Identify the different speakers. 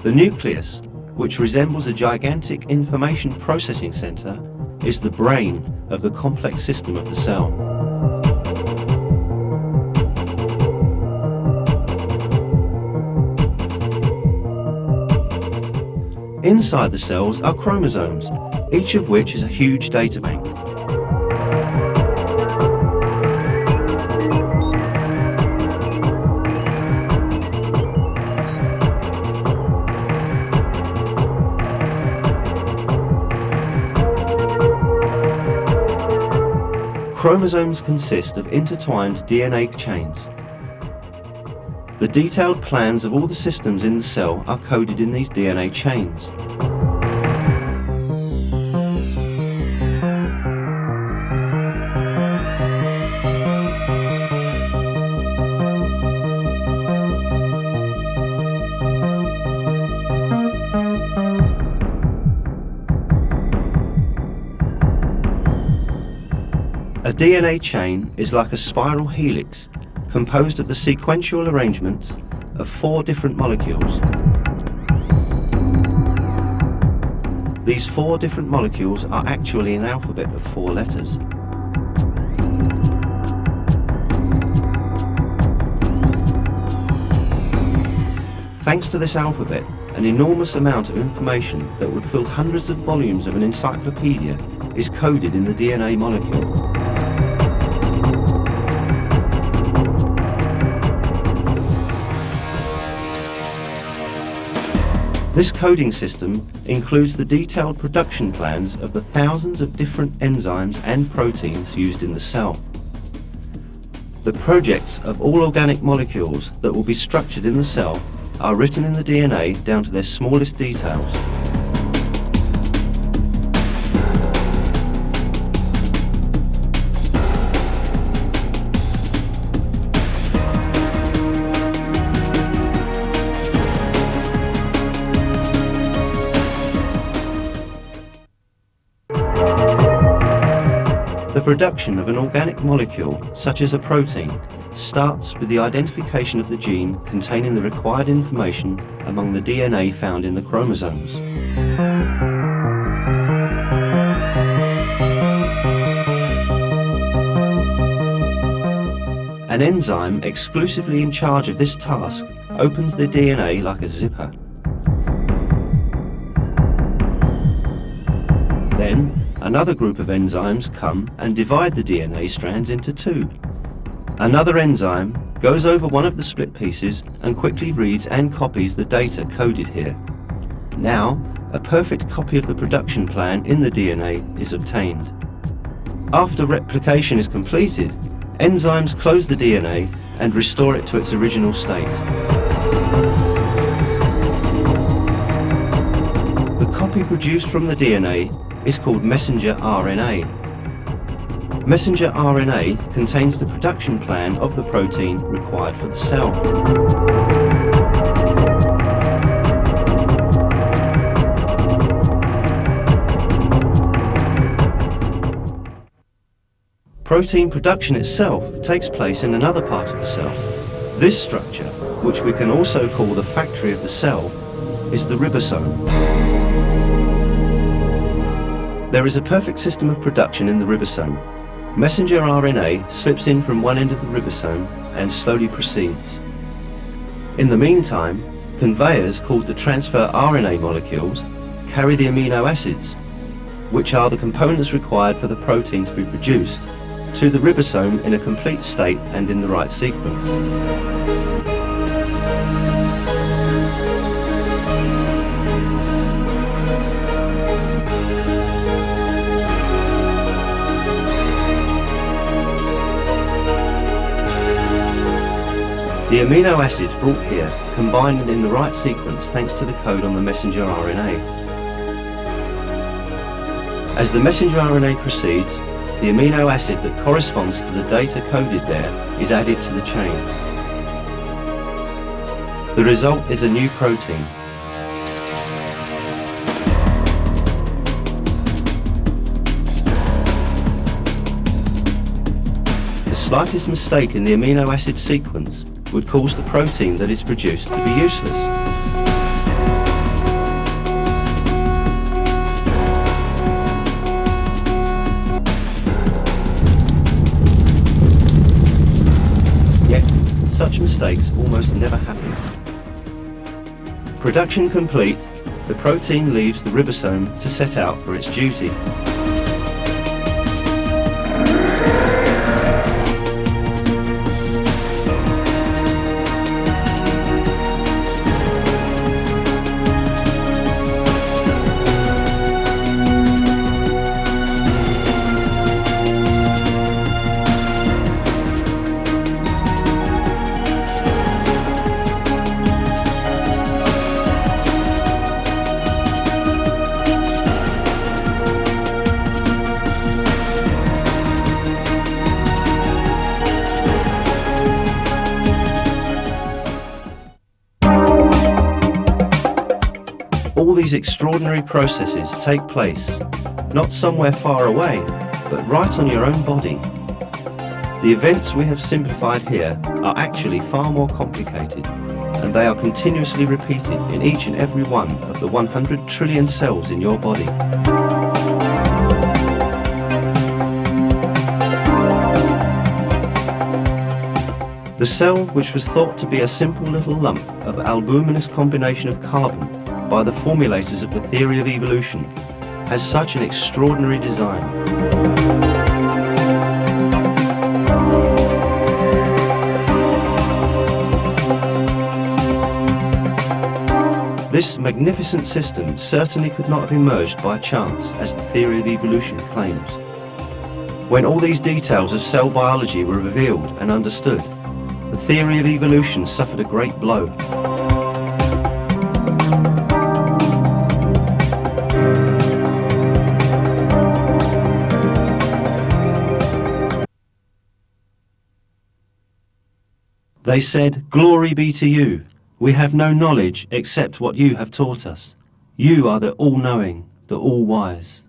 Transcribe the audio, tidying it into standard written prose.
Speaker 1: The nucleus, which resembles a gigantic information processing center, is the brain of the complex system of the cell. Inside the cells are chromosomes, each of which is a huge data bank. Chromosomes consist of intertwined DNA chains. The detailed plans of all the systems in the cell are coded in these DNA chains. A DNA chain is like a spiral helix composed of the sequential arrangements of 4 different molecules. These 4 different molecules are actually an alphabet of 4 letters. Thanks to this alphabet, an enormous amount of information that would fill hundreds of volumes of an encyclopedia is coded in the DNA molecule. This coding system includes the detailed production plans of the thousands of different enzymes and proteins used in the cell. The projects of all organic molecules that will be structured in the cell are written in the DNA down to their smallest details. The production of an organic molecule, such as a protein, starts with the identification of the gene containing the required information among the DNA found in the chromosomes. An enzyme exclusively in charge of this task opens the DNA like a zipper. Then, another group of enzymes come and divide the DNA strands into 2. Another enzyme goes over one of the split pieces and quickly reads and copies the data coded here. Now, a perfect copy of the production plan in the DNA is obtained. After replication is completed, enzymes close the DNA and restore it to its original state. The copy produced from the DNA is called messenger RNA. Messenger RNA contains the production plan of the protein required for the cell. Protein production itself takes place in another part of the cell. This structure, which we can also call the factory of the cell, is the ribosome. There is a perfect system of production in the ribosome. Messenger RNA slips in from one end of the ribosome and slowly proceeds. In the meantime, conveyors called the transfer RNA molecules carry the amino acids, which are the components required for the protein to be produced, to the ribosome in a complete state and in the right sequence. The amino acids brought here combine in the right sequence thanks to the code on the messenger RNA. As the messenger RNA proceeds, the amino acid that corresponds to the data coded there is added to the chain. The result is a new protein. The slightest mistake in the amino acid sequence would cause the protein that is produced to be useless. mistakes almost never happen. Production complete, the protein leaves the ribosome to set out for its duty. All these extraordinary processes take place, not somewhere far away, but right on your own body. The events we have simplified here are actually far more complicated, and they are continuously repeated in each and every one of the 100 trillion cells in your body. The cell, which was thought to be a simple little lump of albuminous combination of carbon by the formulators of the theory of evolution, has such an extraordinary design. This magnificent system certainly could not have emerged by chance, as the theory of evolution claims. When all these details of cell biology were revealed and understood, the theory of evolution suffered a great blow. They said, "Glory be to you. We have no knowledge except what you have taught us. You are the all-knowing, the all-wise."